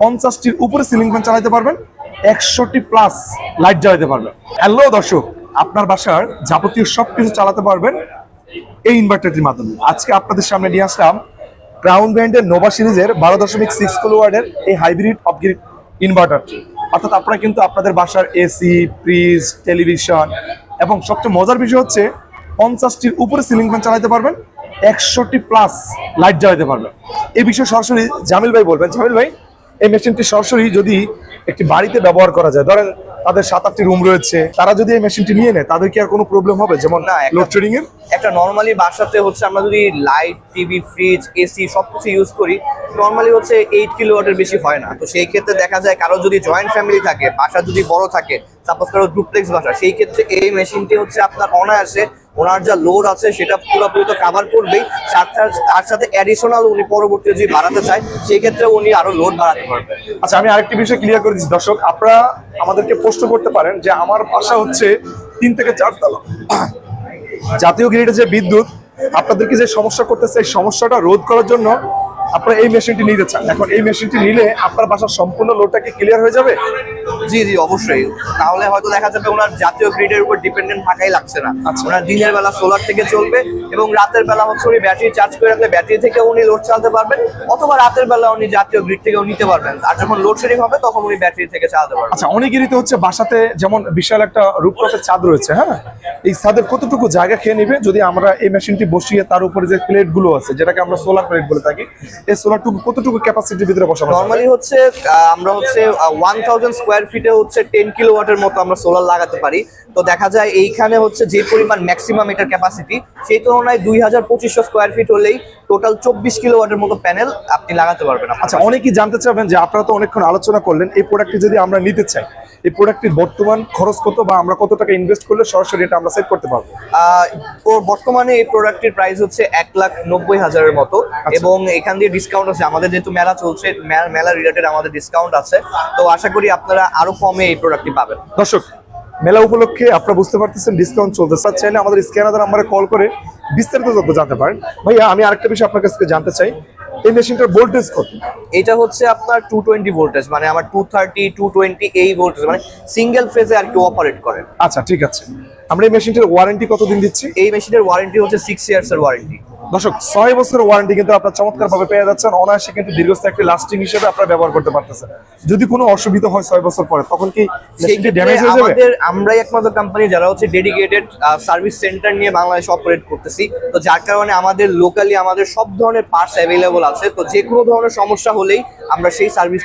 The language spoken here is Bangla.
50টির উপরে সিলিং ফ্যান চালাতে পারবেন, 100টি প্লাস লাইট জ্বালাতে পারবেন। হ্যালো দর্শক, আপনার বাসার যাবতীয় সবকিছু চালাতে পারবেন এই ইনভার্টারটির মাধ্যমে। আজকে আপনাদের সামনে নিয়ে আসলাম ক্রাউন ব্র্যান্ডের নোভা সিরিজের 12.6 কিলোওয়াটের এই হাইব্রিড অফ গ্রিড ইনভার্টারটি। অর্থাৎ আপনারা কিন্তু আপনাদের বাসার এসি, ফ্রিজ, টেলিভিশন এবং সবচেয়ে মজার বিষয় হচ্ছে 50টির উপরে সিলিং ফ্যান চালাতে পারবেন, 100টি প্লাস লাইট জ্বালাতে পারবেন। এই বিষয়ে সরাসরি জামিল ভাই বলবেন। জামিল ভাই, এই মেশিনটি সরাসরি যদি একটি বাড়িতে ব্যবহার করা যায়, ধরেন তাদের 7-8টি রুম রয়েছে, তারা যদি এই মেশিনটি নিয়ে নেয় তাদের কি আর কোনো প্রবলেম হবে? যেমন না, লোডশেডিং এর একটা নর্মালি বাসাতে হচ্ছে আমরা যদি লাইট, টিভি, ফ্রিজ, এসি সবকিছু ইউজ করি, নর্মালি হচ্ছে 8 কিলোওয়াটের বেশি হয় না। তো সেই ক্ষেত্রে দেখা যায় কারো যদি জয়েন্ট ফ্যামিলি থাকে, বাসা যদি বড় থাকে, সাপোজ কারো ডুপ্লেক্স বাসা, সেই ক্ষেত্রে এই মেশিনটি হচ্ছে আপনার অনায়াসে ওনার যা লোড আছে সেটা পুরোপুরি তো কাভার করবেই, তার সাথে অ্যাডিশনাল উনি পরবর্তীতে যদি বাড়াতে চায় সেই ক্ষেত্রে উনি আরো লোড বাড়াতে পারবেন। আচ্ছা, আমি আরেকটি বিষয় ক্লিয়ার করে দিচ্ছি দর্শক, আপনারা আমাদেরকে প্রশ্ন করতে পারেন যে আমার বাসা হচ্ছে 3 থেকে 4 তলা, জাতীয় গ্রিডে যে বিদ্যুৎ আপনাদেরকে যে সমস্যা করতেছে, এই সমস্যাটা রোধ করার জন্য আপনারা এই মেশিনটি নিতে চান। এখন এই মেশিনটি নিলে আপনার বাসার সম্পূর্ণ লোডটা কি ক্লিয়ার হয়ে যাবে? জি জি, অবশ্যই। তাহলে হয়তো দেখা যাবে ওনার জাতীয় গ্রিডের উপর ডিপেন্ডেন্ট থাকাই লাগছে না। ওনার দিনের বেলা সোলার থেকে চলবে এবং রাতের বেলা হচ্ছে উনি ব্যাটারি চার্জ করে রাখলে ব্যাটারি থেকে উনি লোড চালাতে পারবেন, অথবা রাতের বেলা উনি জাতীয় গ্রিড থেকেও নিতে পারবেন। আর যখন লোডশেডিং হবে তখন উনি ব্যাটারি থেকে চালাতে পারবেন। আচ্ছা, অনেকেরই তো হচ্ছে বাসাতে যেমন বিশাল একটা রূপটপের ছাদ রয়েছে, হ্যাঁ, এই ছাদের কতটুকু জায়গা খেয়ে নিবে যদি আমরা এই মেশিনটি বসিয়ে তার উপরে যে প্লেট গুলো আছে, যেটাকে আমরা সোলার প্লেট বলে থাকি, এই সোলারটুকু কতটুকু ক্যাপাসিটির ভিতরে বসাবো? নরমালি হচ্ছে আমরা হচ্ছে 1000 স্কোয়ার ফিটে হচ্ছে 10 কিলোওয়াটের মতো আমরা সোলার লাগাতে পারি। তো দেখা যায় এইখানে হচ্ছে যে পরিমাণ ম্যাক্সিমাম এটার ক্যাপাসিটি, সেই তুলনায় 2200 স্কোয়ার ফিট হলেই টোটাল 24 কিলোওয়াটের মতো প্যানেল আপনি লাগাতে পারবেন। আচ্ছা, অনেকেই জানতে চাবেন যে আপনারা তো অনেকক্ষণ আলোচনা করলেন, এই প্রোডাক্টটি যদি আমরা নিতে চাই, এই প্রোডাক্টটির বর্তমান খরচ কত বা আমরা কত টাকা ইনভেস্ট করলে সরাসরি এটা আমরা সেট করতে পারবো? বর্তমানে এই প্রোডাক্টের প্রাইস হচ্ছে 1,90,000-এর মতো, এবং এখান দিয়ে ডিসকাউন্ট আছে। আমাদের যেহেতু মেলা চলছে, মেলা রিলেটেড আমাদের ডিসকাউন্ট আছে, তো আশা করি আপনারা আরো কমে এই প্রোডাক্টটি পাবেন। দর্শক, মেলা উপলক্ষে আপনারা বুঝতে পারতেছেন ডিসকাউন্ট চলতে চাইলে আমাদের স্ক্যানার নাম্বারে কল করে বিস্তারিত তথ্য জানতে পারেন। ভাইয়া, আমি আরেকটা বিষয় আপনার কাছ থেকে জানতে চাই, এই মেশিনটার ভোল্টেজ কত? এটা হচ্ছে আপনার 220 ভোল্টেজ, মানে আমার 230, 220 এই ভোল্টেজ, মানে সিঙ্গেল ফেজে আর কি অপারেট করে। আচ্ছা, ঠিক আছে। আমরা এই মেশিনটার ওয়ারেন্টি কতদিন দিচ্ছি? এই মেশিনের ওয়ারেন্টি হচ্ছে 6 ইয়ার্স এর ওয়ারেন্টি। দর্শক, 6 বছরের ওয়ারেন্টি কিন্তু আপনার চমৎকার ভাবে পেয়ে যাচ্ছেন, অনায়াসে কিন্তু দীর্ঘস্থায়ী একটা লাস্টিং হিসেবে আপনারা ব্যবহার করতে পারতেছেন। যদি কোনো অসুবিধা হয় 6 বছর পরে, তখন কি মেশিনটি ড্যামেজ হয়ে যাবে? আমরাই একমাত্র কোম্পানি যারা হচ্ছে ডেডিকেটেড সার্ভিস সেন্টার নিয়ে বাংলাদেশে অপারেট করতেছি। তো যার কারণে আমাদের লোকালি আমাদের সব ধরনের পার্টস অ্যাভেলেবল আছে। তো যে কোনো ধরনের সমস্যা হলেই আমরা সেই সার্ভিসটা